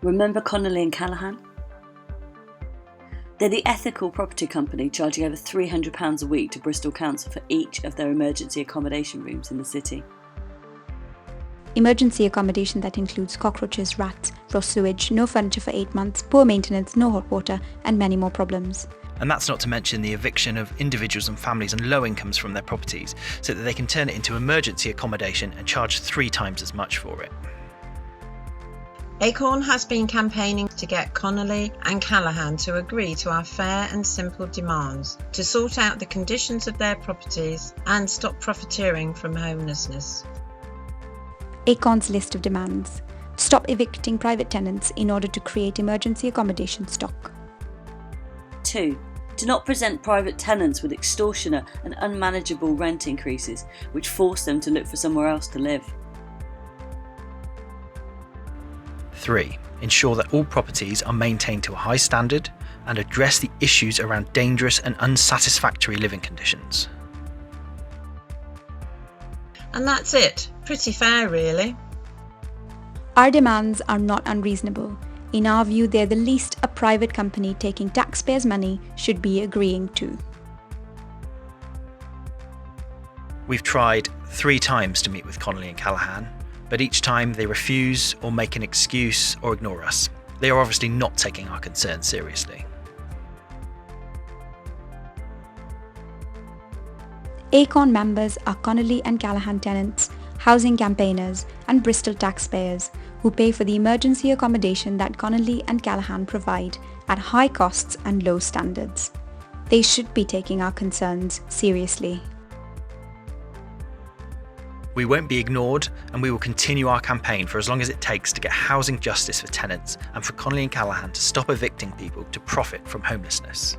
Remember Connolly and Callaghan? They're the ethical property company charging over £300 a week to Bristol Council for each of their emergency accommodation rooms in the city. Emergency accommodation that includes cockroaches, rats, raw sewage, no furniture for 8 months, poor maintenance, no hot water, and many more problems. And that's not to mention the eviction of individuals and families on low incomes from their properties, so that they can turn it into emergency accommodation and charge 3 times as much for it. Acorn has been campaigning to get Connolly and Callaghan to agree to our fair and simple demands to sort out the conditions of their properties and stop profiteering from homelessness. Acorn's list of demands: stop evicting private tenants in order to create emergency accommodation stock. 2. Do not present private tenants with extortionate and unmanageable rent increases, which force them to look for somewhere else to live. 3. Ensure that all properties are maintained to a high standard and address the issues around dangerous and unsatisfactory living conditions. And that's it. Pretty fair, really. Our demands are not unreasonable. In our view, they're the least a private company taking taxpayers' money should be agreeing to. We've tried 3 times to meet with Connolly and Callaghan, but each time they refuse or make an excuse or ignore us. They are obviously not taking our concerns seriously. Acorn members are Connolly and Callaghan tenants, housing campaigners, and Bristol taxpayers who pay for the emergency accommodation that Connolly and Callaghan provide at high costs and low standards. They should be taking our concerns seriously. We won't be ignored, and we will continue our campaign for as long as it takes to get housing justice for tenants and for Connolly and Callaghan to stop evicting people to profit from homelessness.